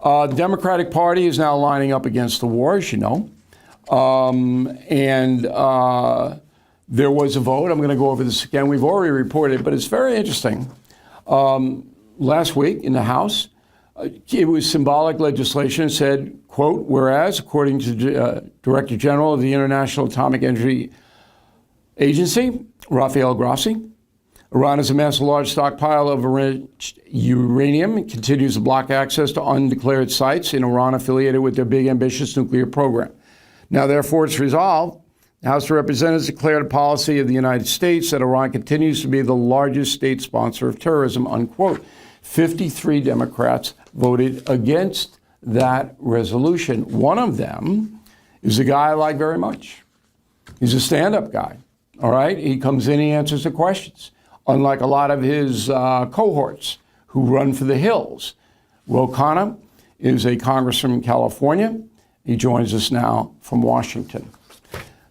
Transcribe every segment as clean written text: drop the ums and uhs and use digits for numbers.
The Democratic Party is now lining up against the war, as you know. There was a vote. I'm going to go over this again. We've already reported, but it's very interesting. Last week in the House, it was symbolic legislation. It said, quote, whereas, according to Director General of the International Atomic Energy Agency, Rafael Grossi, Iran has amassed a large stockpile of enriched uranium and continues to block access to undeclared sites in Iran affiliated with their big, ambitious nuclear program. Now, therefore, it's resolved. The House of Representatives declared a policy of the United States that Iran continues to be the largest state sponsor of terrorism, unquote. 53 Democrats voted against that resolution. One of them is a guy I like very much. He's a stand-up guy, all right? He comes in, he answers the questions, unlike a lot of his cohorts who run for the hills. Ro Khanna is a congressman from California. He joins us now from Washington.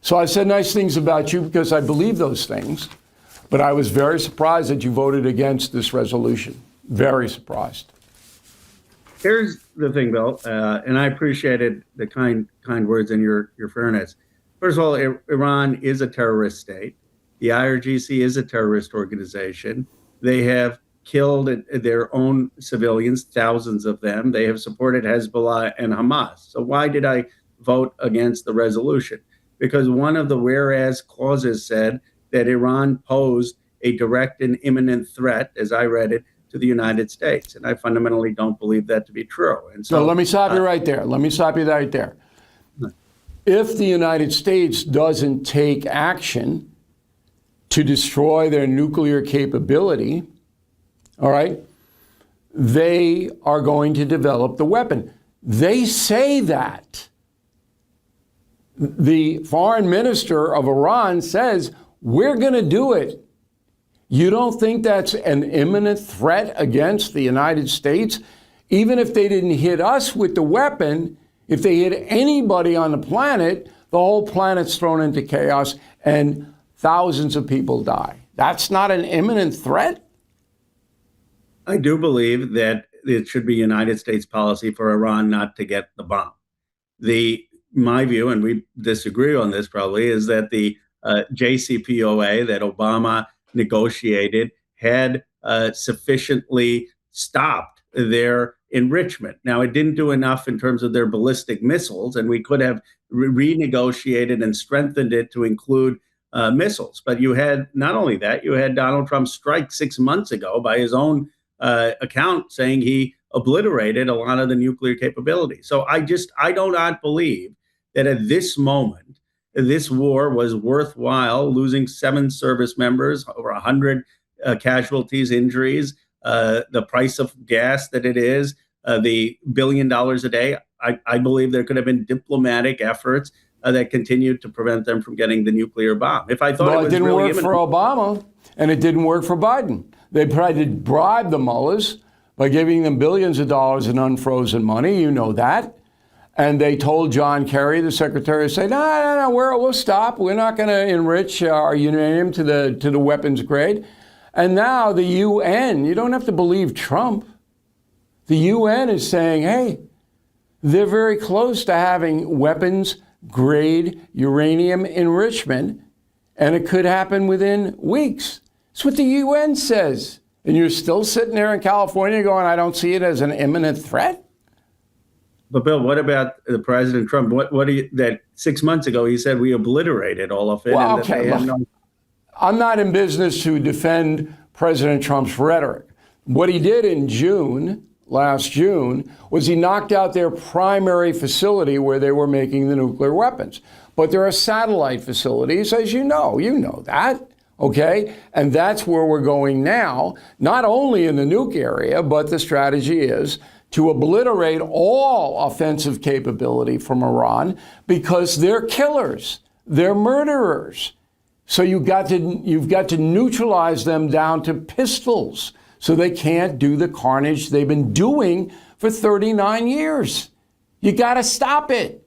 So I said nice things about you because I believe those things, but I was very surprised that you voted against this resolution. Very surprised. Here's the thing, Bill, and I appreciated the kind words and your fairness. First of all, Iran is a terrorist state. The IRGC is a terrorist organization. They have killed their own civilians, thousands of them. They have supported Hezbollah and Hamas. So why did I vote against the resolution? Because one of the whereas clauses said that Iran posed a direct and imminent threat, as I read it, to the United States. And I fundamentally don't believe that to be true. And so let me stop you right there. If the United States doesn't take action to destroy their nuclear capability, all right, they are going to develop the weapon. They say that. The foreign minister of Iran says, we're going to do it. You don't think that's an imminent threat against the United States? Even if they didn't hit us with the weapon, if they hit anybody on the planet, the whole planet's thrown into chaos and thousands of people die. That's not an imminent threat? I do believe that it should be United States policy for Iran not to get the bomb. My view, and we disagree on this probably, is that the JCPOA that Obama negotiated had sufficiently stopped their enrichment. Now, it didn't do enough in terms of their ballistic missiles, and we could have renegotiated and strengthened it to include missiles. But you had not only that, you had Donald Trump strike 6 months ago by his own account saying he obliterated a lot of the nuclear capability. So I do not believe that at this moment, this war was worthwhile, losing 7 service members, over 100 casualties, injuries, the price of gas that it is, the $1 billion a day. I believe there could have been diplomatic efforts that continued to prevent them from getting the nuclear bomb. If I thought it didn't work for Obama, and it didn't work for Biden. They tried to bribe the mullahs by giving them billions of dollars in unfrozen money. You know that. And they told John Kerry, the secretary, to say, no, we'll stop. We're not going to enrich our uranium to the weapons grade. And now the UN, you don't have to believe Trump. The UN is saying, hey, they're very close to having weapons grade uranium enrichment, and it could happen within weeks. That's what the UN says. And you're still sitting there in California going, I don't see it as an imminent threat? But Bill, what about President Trump? That 6 months ago he said we obliterated all of it. Well, okay, I'm not in business to defend President Trump's rhetoric. What he did in last June, was he knocked out their primary facility where they were making the nuclear weapons. But there are satellite facilities, as you know that. Okay, and that's where we're going now, not only in the nuke area, but the strategy is to obliterate all offensive capability from Iran because they're killers, they're murderers. So you've got to neutralize them down to pistols so they can't do the carnage they've been doing for 39 years. You got to stop it.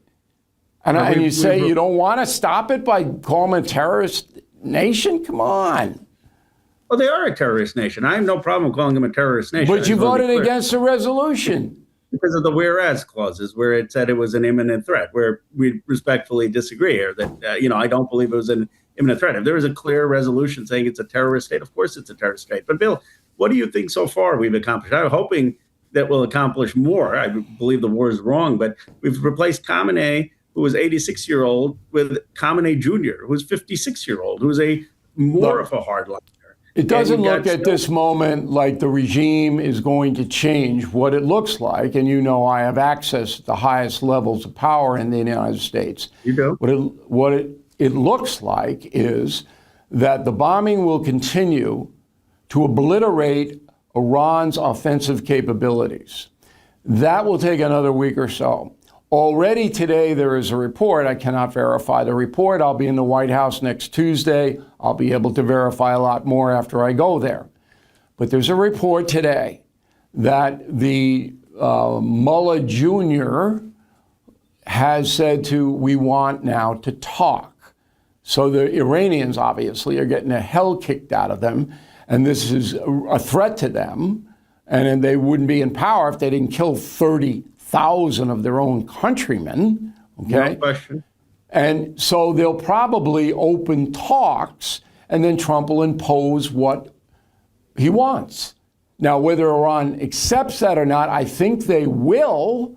And you say you don't want to stop it by calling them a terrorist nation? Come on. Well, they are a terrorist nation. I have no problem calling them a terrorist nation. But you voted against the resolution. because of the whereas clauses where it said it was an imminent threat, where we respectfully disagree here that, I don't believe it was an imminent threat. If there was a clear resolution saying it's a terrorist state, of course it's a terrorist state. But Bill, what do you think so far we've accomplished? I'm hoping that we'll accomplish more. I believe the war is wrong, but we've replaced Khamenei, who was 86-year-old, with Khamenei Jr., who was 56-year-old, who was more of a hardliner. It doesn't look at this moment like the regime is going to change. What it looks like, and I have access to the highest levels of power in the United States. You do? What it looks like is that the bombing will continue to obliterate Iran's offensive capabilities. That will take another week or so. Already today, there is a report. I cannot verify the report. I'll be in the White House next Tuesday. I'll be able to verify a lot more after I go there. But there's a report today that the Mullah Jr. has said we want now to talk. So the Iranians obviously are getting the hell kicked out of them. And this is a threat to them. And they wouldn't be in power if they didn't kill 30,000 of their own countrymen. Okay. No question. And so they'll probably open talks, and then Trump will impose what he wants. Now, whether Iran accepts that or not, I think they will,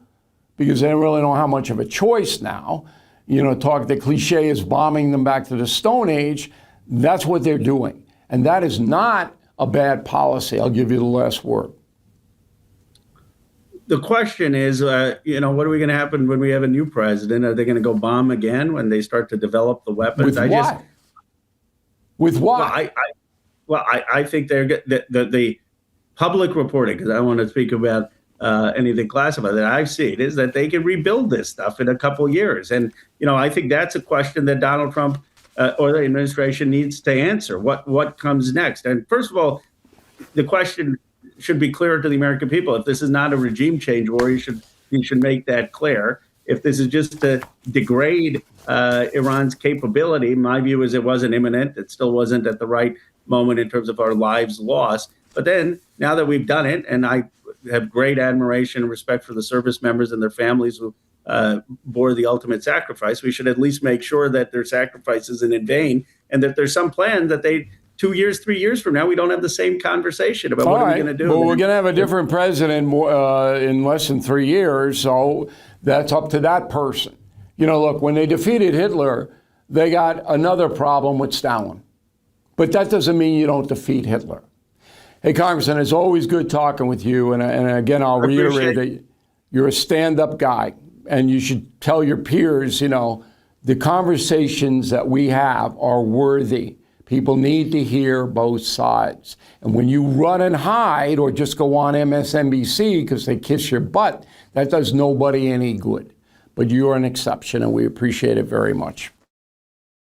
because they really don't have much of a choice now. The cliche is bombing them back to the Stone Age. That's what they're doing. And that is not a bad policy. I'll give you the last word. The question is, what are we going to happen when we have a new president? Are they going to go bomb again when they start to develop the weapons? With what? I think they're the public reporting, because I don't want to speak about anything classified that I've seen, is that they can rebuild this stuff in a couple of years. And, I think that's a question that Donald Trump or the administration needs to answer. What comes next? And first of all, the question should be clear to the American people. If this is not a regime change war, you should make that clear. If this is just to degrade Iran's capability, my view is it wasn't imminent. It still wasn't at the right moment in terms of our lives lost. But then, now that we've done it, and I have great admiration and respect for the service members and their families who bore the ultimate sacrifice, we should at least make sure that their sacrifice isn't in vain, and that there's some plan that 2 years, 3 years from now, we don't have the same conversation about what are we going to do. Well, we're going to have a different president in less than 3 years, so that's up to that person. Look, when they defeated Hitler, they got another problem with Stalin. But that doesn't mean you don't defeat Hitler. Hey, Congressman, it's always good talking with you. And again, I'll reiterate that you're a stand-up guy, and you should tell your peers, the conversations that we have are worthy. People need to hear both sides. And when you run and hide or just go on MSNBC because they kiss your butt, that does nobody any good. But you're an exception, and we appreciate it very much.